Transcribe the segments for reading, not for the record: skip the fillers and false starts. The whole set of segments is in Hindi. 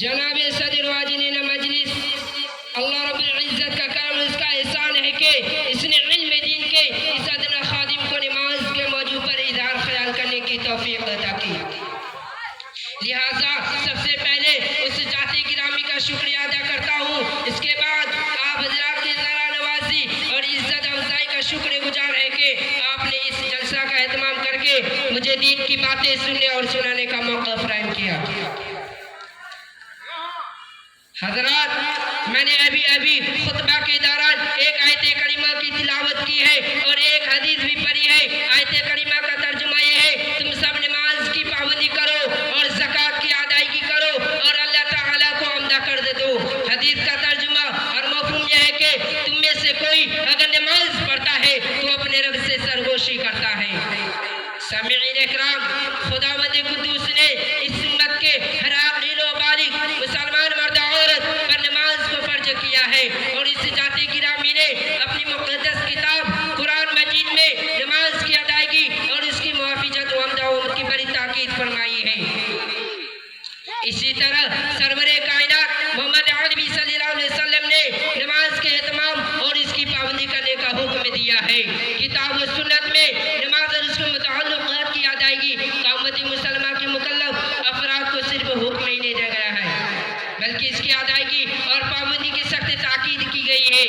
जनाब सदर वाजिन मजलिस अल्लाह रब्बुल इज्जत का काम उसका एहसान है कि इसने इल्म दीन के इस अदना खादिम को नमाज के मौजू पर इजहार ख्याल करने की तौफीक अता की। लिहाजा सबसे पहले उस जाति गिरामी का शुक्रिया अदा करता हूँ। इसके बाद आप हजरात की ज़रा नवाजी और इज्जत अफजाई का शुक्रगुजार है कि आपने इस जलसा का एहतमाम करके मुझे दीन की बातें सुनने और सुनाने का मौका फराहम किया। हजरात, मैंने अभी खुतबा के दौरान एक आयत करीमा की तिलावत की है और एक हदीस भी पढ़ी है। आयत करीमा का तर्जुमा ये है, तुम सब नमाज की पाबंदी करो और ज़कात की अदायगी करो और अल्लाह ताला को अमदा कर दे दो। हदीस का तर्जुमा और मफ़हूम यह है कि तुम में से कोई अगर नमाज पढ़ता है तो अपने रब से सरगोशी करता है। सामिईन इकराम, खुदावंद कुद्दूस ने इस उम्मत के हर आक़िल व बालिग़ मुसलमान मर्द औरत पर नमाज को फर्ज किया है और इस जाति गिरामी ने अपनी मुक़द्दस किताब कुरान मजीद में नमाज की अदायगी और इसकी मुहाफ़िज़त व अमदावत की बड़ी ताकीद फरमाई है। इसी तरह सरवरे कायनात मोहम्मद अरबी सल्लल्लाहु अलैहि वसल्लम ने नमाज के एहतमाम और इसकी पाबंदी करने का हुक्म दिया है। किताब व सुन्नत में नमाज और उसके मुतअल्लिक़ात की अदायगी का उम्मती मुसलमान के मुकल्लफ अफराद को सिर्फ हुक्म ही नहीं दिया गया है, बल्कि इसकी अदायगी और पाबंदी की सख्त ताकीद की गई है।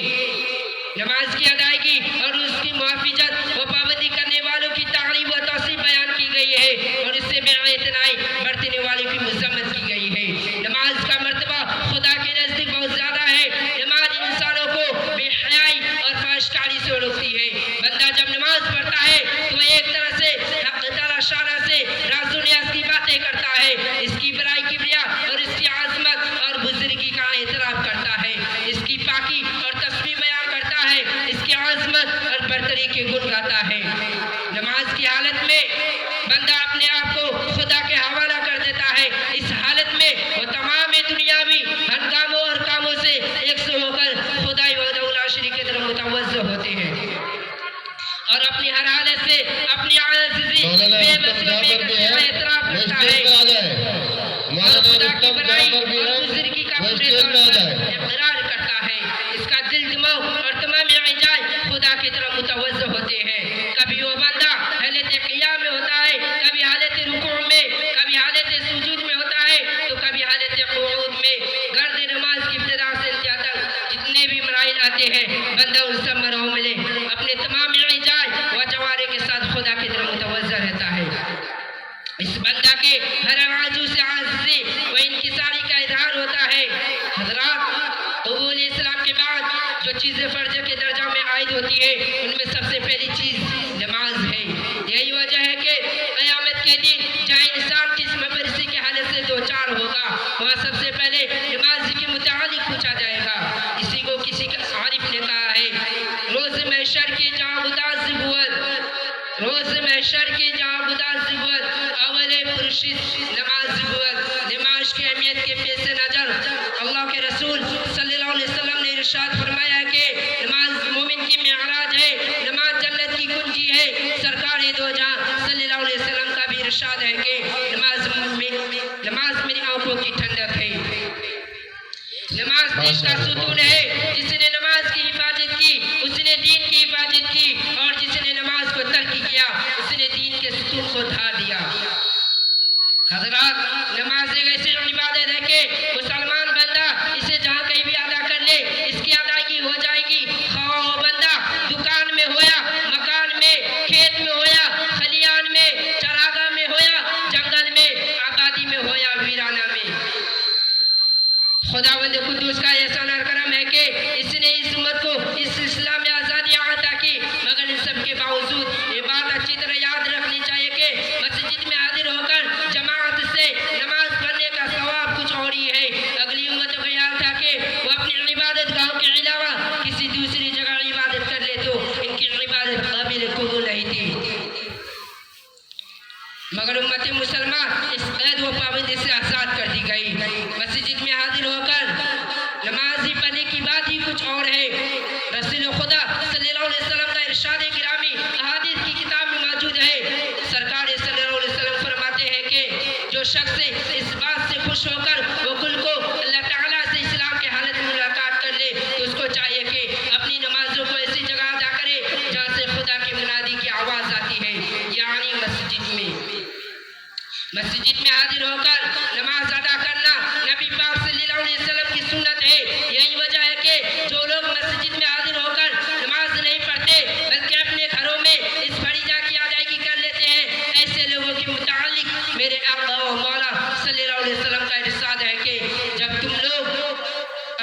नमाज की अदायगी और उसकी मुहाफ़िज़त व पाबंदी करने वालों की तारीफ़ व तौसीफ़ बयान की गई है और इससे बेइतनाई बरतने वालों की मज़म्मत की गई है। नमाज का मर्तबा खुदा के नज़दीक बहुत ज़्यादा है। नमाज इंसानों को बेहयाई और फाहिशकारी से रोकती है। बंदा जब नमाज पढ़ता है तो वह एक तरह से हक़ तआला शाना से राज़ व नियाज़ की बातें करता है, इसकी बड़ाई किबरिया और इसकी आज़मत और बुज़ुर्गी का एहतराम करता है, इसकी पाकी और तस्बीह बयान करता है, इसकी आज़मत और बरतरी के गुण गाता है। नमाज की हालत में बंदा अपने आप को खुदा के हवाला कर देता है। इस हालत में वो तमाम दुनियावी हंगामों और कामों से एकसु होकर खुदाई वहदहू शरीक की तरफ मुतवज्जह होते हैं और अपनी हर हालत से अपनी आजिज़ी बेबसी और एतराफ़ करता है और खुदा की बड़ाई और बुज़ुर्गी का पूरे तौर पर इक़रार करता है। इसका दिल, दिमाग और तमाम अज़ाए खुदा की तरफ मुतवज्जह होते हैं। कभी वो बंदा हालत क़ियाम में होता है, कभी हालत रुकू में, कभी हालत सुजूद में होता है तो कभी हालत क़ुऊद में। गर्द नमाज की इब्तिदा से इंतहा तक जितने भी मराहिल आते हैं, बंदा उन सब मराहिल में अपने तमाम अज़ाए व जवारे के साथ खुदा की तरफ मुतवज्जह रहता है। इस बंदा के हर आजू से आजिज़ी व इंकिसारी का इज़हार होता है। हज़रात, क़बूल इस्लाम के बाद जो चीज़ें फ़र्ज के दर्जा में आयद होती है उनमें सबसे पहली चीज़ नमाज है। यही वजह है कि क़यामत के दिन जहाँ इंसान किस मबरसी के हालत से दो चार होगा, वहाँ सबसे पहले नमाज के मुतालिक पूछा जाएगा। इसी को किसी आरिफ ने कहा है, रोज़ महशर की जहाँ उदास बुअत, रोज़ महशर की जहाँ उदास बुअत, अवले पुरशिद नमाज बुअत। नमाज की अहमियत के पेश नज़र अल्लाह के रसूल सल्लल्लाहु अलैहि वसल्लम ने इरशाद फरमाया कि नमाज मोमिन की मेराज है, नमाज जन्नत की कुंजी है। सरकार दो जहां सल्लल्लाहु अलैहि वसल्लम का भी इरशाद है कि नमाज मेरी आंखों की ठंडक है, नमाज दीन का सुतून है। जिसने नमाज की हिफाजत की उसने दीन की हिफाजत की और जिसने नमाज को तर्क किया उसने दीन के सुतून को ढा दिया। हज़रात, नमाज एक ऐसी इबादत है कि मुसलमान बंदा इसे जहाँ कहीं भी अदा कर ले इसकी अदायगी हो जाएगी। ख़वाह वो बंदा दुकान में होया, मकान में, खेत में होया, खलियान में, चरागाह में होया, जंगल में, आबादी में होया, वीराना में। खुदावंद कुद्दूस का एहसान और करम है कि इसने इस उम्मत को इस इस्लाम में आज़ादी अता की। मगर इन सब के बावजूद ये बात अच्छी तरह याद रखनी चाहिए कि मस्जिद में हाजिर होकर जमात से नमाज पढ़ने का सवाब कुछ और ही है। अगली उम्मतों का याद था कि वो अपनी इबादत गाहों के आज़ाद कर दी गई। मस्जिद में हाजिर होकर नमाज ही पढ़ने की बात ही कुछ और है। रसूल खुदा सल्लल्लाहु अलैहि वसल्लम का इरशाद गिरामी अहादीस की किताब में मौजूद है। सरकार सल्लल्लाहु अलैहि वसल्लम फरमाते हैं कि जो शख्स इस बात से खुश होकर वो कुल को अल्लाह ताला से इस्लाम के हालत में मुलाकात कर ले तो उसको चाहिए कि अपनी नमाजों को ऐसी जगह अदा करे जहाँ से खुदा के मुनादी की आवाज़ आती है, यानी मस्जिद में हाजिर होकर नमाज अदा करना नबी पाक सल्लल्लाहु अलैहि वसल्लम की सुन्नत है। यही वजह है कि जो लोग मस्जिद में हाजिर होकर नमाज नहीं पढ़ते बल्कि अपने घरों में इस फरीजा की अदायगी कर लेते हैं, ऐसे लोगों के मुतालिक मेरे आका और मौला सल्लल्लाहु अलैहि वसल्लम का इरशाद है कि जब तुम लोग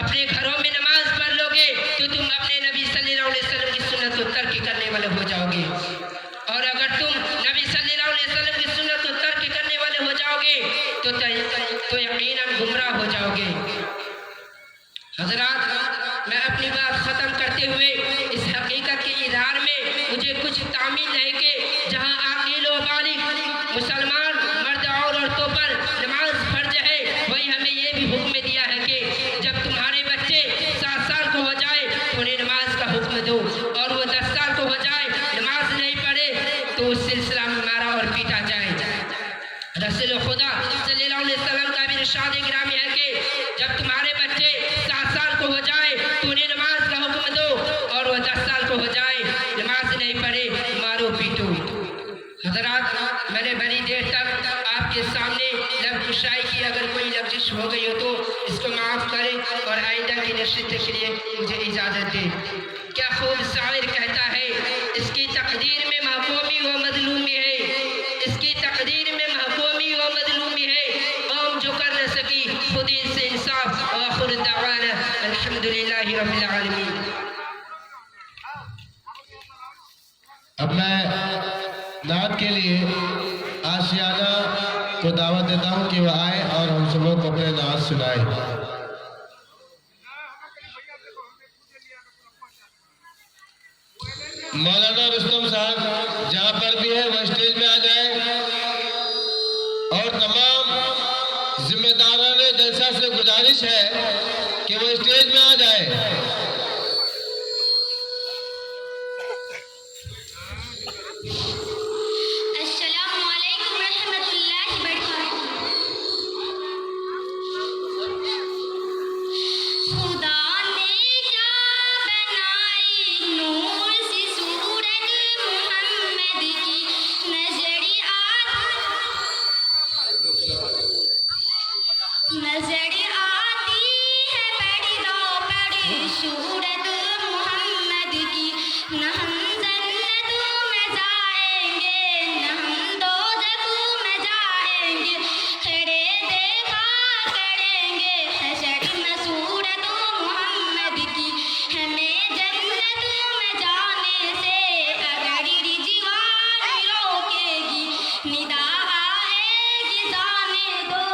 अपने घरों में नमाज पढ़ लोगे तो तुम अपने नबी सल्लल्लाहु अलैहि वसल्लम की सुन्नत को तर्क करने वाले हो जाओगे, और अगर तुम नबी सल्लल्लाहु अलैहि वसल्लम की सुन्नत को तर्क करने वाले हो जाओगे तो यकीनन गुमराह हो जाओगे। हजरात, मैं अपनी बात ख़त्म करते हुए इस हकीकत के इजहार में मुझे कुछ तामील है कि जहाँ आकिल व बालिग मुसलमान मर्द और औरतों पर नमाज फर्ज है, वही हमें ये भी हुक्म दिया है कि जब तुम्हारे बच्चे 7 साल को हो जाए तो उन्हें नमाज का हुक्म दो, और वो 10 साल को हो जाए नमाज नहीं पढ़े तो उस सिलसिला में मारा और पीटा जाए। रसूल खुदा सल्लल्लाहु अलैहि वसल्लम का भी इरशाद गिरामी है कि जब तुम्हारे बच्चे 7 साल को हो जाए तो उन्हें नमाज का हुक्म दो, और वह 10 साल को हो जाए नमाज नहीं पढ़े मारो पीटो। हजरात, मैंने बड़ी देर तक आपके सामने लब कुशाई की, अगर कोई लफ्ज़िश हो गई हो तो इसको माफ़ करें और आइंदा की नशित के लिए मुझे इजाज़त दें। क्या खूब शायर कहता है, इसकी तकदीर में महकूमी व मजलूमी है, इसकी तकदीर में महकूमी व मजलूमी है, कौम जो कर न सकी खुद से इंसाफ। व आखिर दअवाना अल्हम्दुलिल्लाहि रब्बिल आलमीन। अब मैं नात के लिए आशियाना को दावत देता हूँ कि वह आए और हम सब लोग अपने नात सुनाए। मौलाना रुस्तम साहब जहाँ पर भी है वह स्टेज में आ जाए, और तमाम जिम्मेदारान जलसा से गुजारिश है कि वो स्टेज में आ जाए। नजर आती है बड़ी दो बड़ी सूरत मोहम्मद की, न हम जन्नतों में जाएंगे न हम दोज़खों में जाएंगे, खड़े देखा करेंगे हशर में सूरत मोहम्मद की। हमें जन्नतों में जाने से अगर रिजवान रोकेगी, निदा आएगी जाने दो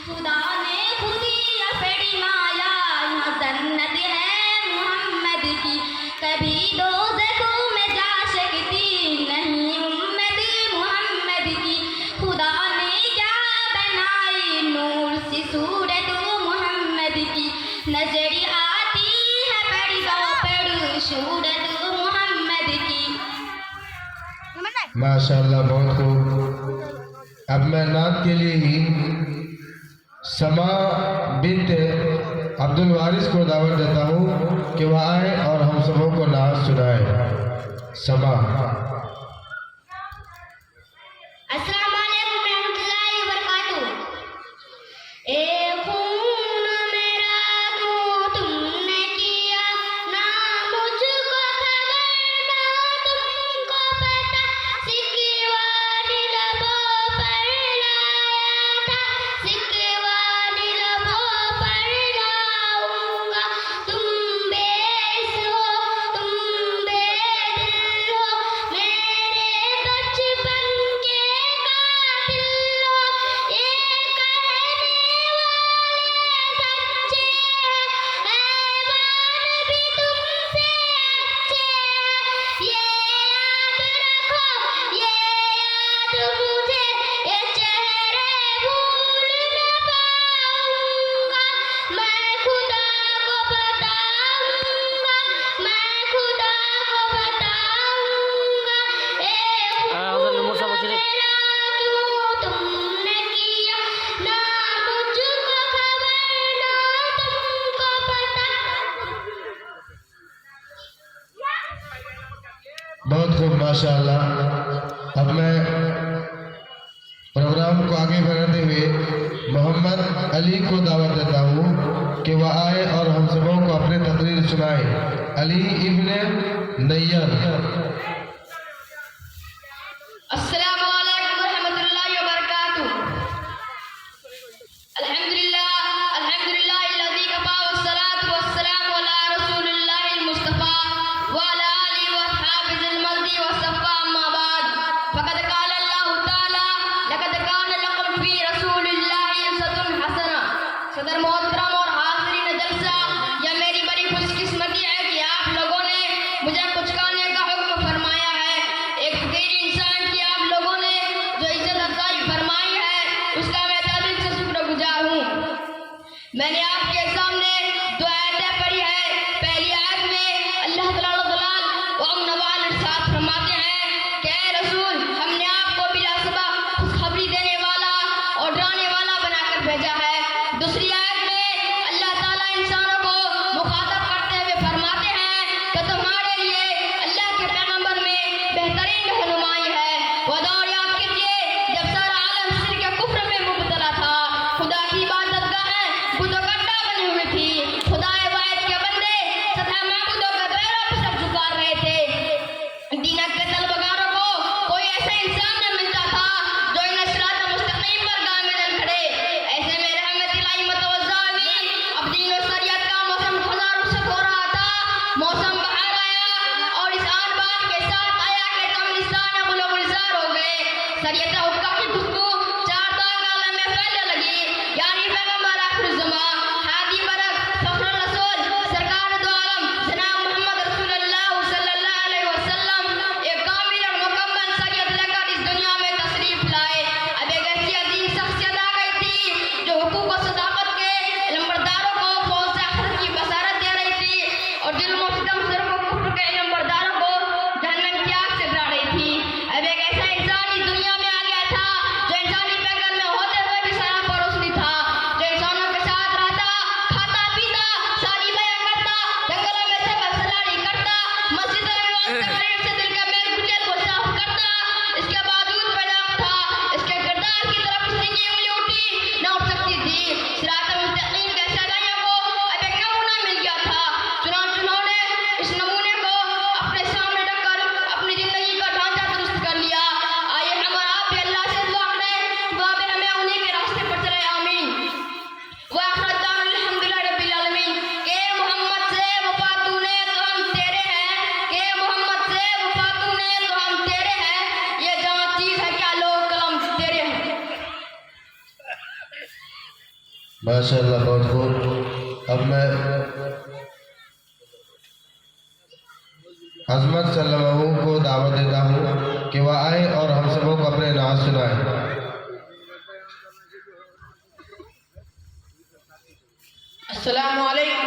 खुदा ने खुदी अपनी माया, यहाँ जन्नत है मोहम्मद की, कभी दोज़खों में जा सकती नहीं उम्मत मोहम्मद की। खुदा ने क्या बनाई नूर सी सूरत मोहम्मद की, नजर आती है बड़ी दो बड़ी सूरत मोहम्मद की। माशाअल्लाह, बहुत खूब। अब मैं नात के लिए ही समा बिन्त अब्दुल वारिस को दावत देता हूँ कि वह आए और हम सबों को नात सुनाए। समा। अस्सलाम वालेकुम रहमतुल्लाहि व बरकातुहू। ए खून मेरा क्यों तुमने किया ना मुझको खबर ना तुमको पता, सिकवा लबों पर लाया था, सिकवा लबों पर लाऊंगा। तुम बेस हो तुम बेदिल हो, को आगे बढ़ाते हुए मोहम्मद अली को दावत देता हूँ कि वह आए और हम सबों को अपने तकरीर सुनाए। अली इब्ने नैयर। अस्सलामु अलैकुम रहमतुल्लाहि व बरकातुहू। अल्हम्दुलिल्लाह अल्हम्दुलिल्लाहिल्लज़ी कफ़ा वस्सलातु वस्सलामु अला रसूलिल्लाहिल मुस्तफ़ा व अला आलिहि व अस्हाबिहिल मज़दी वस्सफ़ा अम्मा बाद। फ़क़द क़ाल अल्लाहु तआला लक़द कान लकुम फ़ी रसूलिल्लाहि उसवतुन हसना। सदर मोहतरम और हाज़रीन जलसा, यह मेरी बड़ी खुशकिस्मती है कि आप लोगों ने मुझे कुछ कहने का हुक्म फरमाया है। एक फकीर इंसान की आप लोगों ने जो इज्जत अफजाई फरमाई है, उसका मैं दिल से शुक्रगुजार हूँ। मैंने आपके सामने दो आयतें पढ़ी है। पहली आयत में अल्लाह तआला इरशाद फरमाते हैं कि ऐ रसूल, हमने आपको बिलासबा खुशखबरी देने वाला और डराने वाला बनाकर भेजा है। दूसरी आयत में अल्लाह ताला इंसानों को मुखातब करते हुए फरमाते हैं कि तुम्हारे लिए अल्लाह के पैगंबर में बेहतरीन रहनुमाई है। वह दौर याद कीजिए जब सारा आलम शिर्क के कुफ्र में मुब्तला था। खुदा की इबादतगाहें बुतोकट्टा बनी हुई थी। खुदाए वाहिद के बंदे सदा माबूदों के पैरों पर सर झुका रहे थे। दीनत के तलबगारों को कोई ऐसा इंसान न मिलता था जो इन सिरात मुस्तकीम पर गामिदन खड़े। ऐसे में रहमत इलाही मतवज़्ज़ा हुई। अब दीन और शरीयत का मौसम खज़ां रुख़सत हो रहा था। मौसम बहार आया और इस आन बान के साथ आया कि कब्रिस्तान गुलगुलजार हो गए। शरीयत हुक्का की खुशबू चार दाग आलम में फैलने लगी। यानी पैगंबर आखिर ज़मां हादी बरक फखरुल रसूल सरकार दो आलम जनाब मोहम्मद रसूलुल्लाह सल्लल्लाहु अलैहि वसल्लम एक कामिल और मुकम्मल शरीयत लेकर इस दुनिया में तशरीफ लाए। अब एक ऐसी अजीम शख्सियत आ गई थी जो हुकूक और सदाकत के इल्मबरदारों को फौज से आखिरत की बसारत दे रही थी और जुल्म और सितम शुरू कुफ्र के इल्मबरदारों को जहन्नम की आग से डरा रही थी। अब एक ऐसा इंसान इस दुनिया में आ गया था जो इंसानी पैकर में होते हुए भी सारा परोसनी था, जो इंसानों के साथ रहता, खाता पीता, शादी ब्याह करता, जंगलों में से बसलारी करता, मस्जिदों में तकरीर से दिल का मेल कुचल को साफ करता। इसके बावजूद पैदा था, इसके किरदार की तरफ इसकी उंगली उठी न उठ सकती थी। सिरात मुस्तकीम के सदाइयों को अब एक नमूना मिल गया था। चुनांचे उन्होंने इस नमूने को अपने सामने रखकर अपनी जिंदगी का ढांचा दुरुस्त कर लिया। आइए हम और आप भी अल्लाह से दुआ करें, दुआ में हमें उन्हीं के रास्ते पर चले। आमीन। अल्हम्दुलिल्लाह रब्बिल आलमीन। के मोहम्मद से वफा तूने तो हम तेरे हैं, के मोहम्मद से वफा तूने तो हम तेरे हैं, ये जहाँ चीज है क्या लोग कलम तेरे हैं। माशाअल्लाह, बहुत खूब। अब मैं अजमत सल्लल्लाहु को दावत देता हूँ कि वह आए और हम सबों को अपने नाज़ सुनाए। अस्सलामु अलैकुम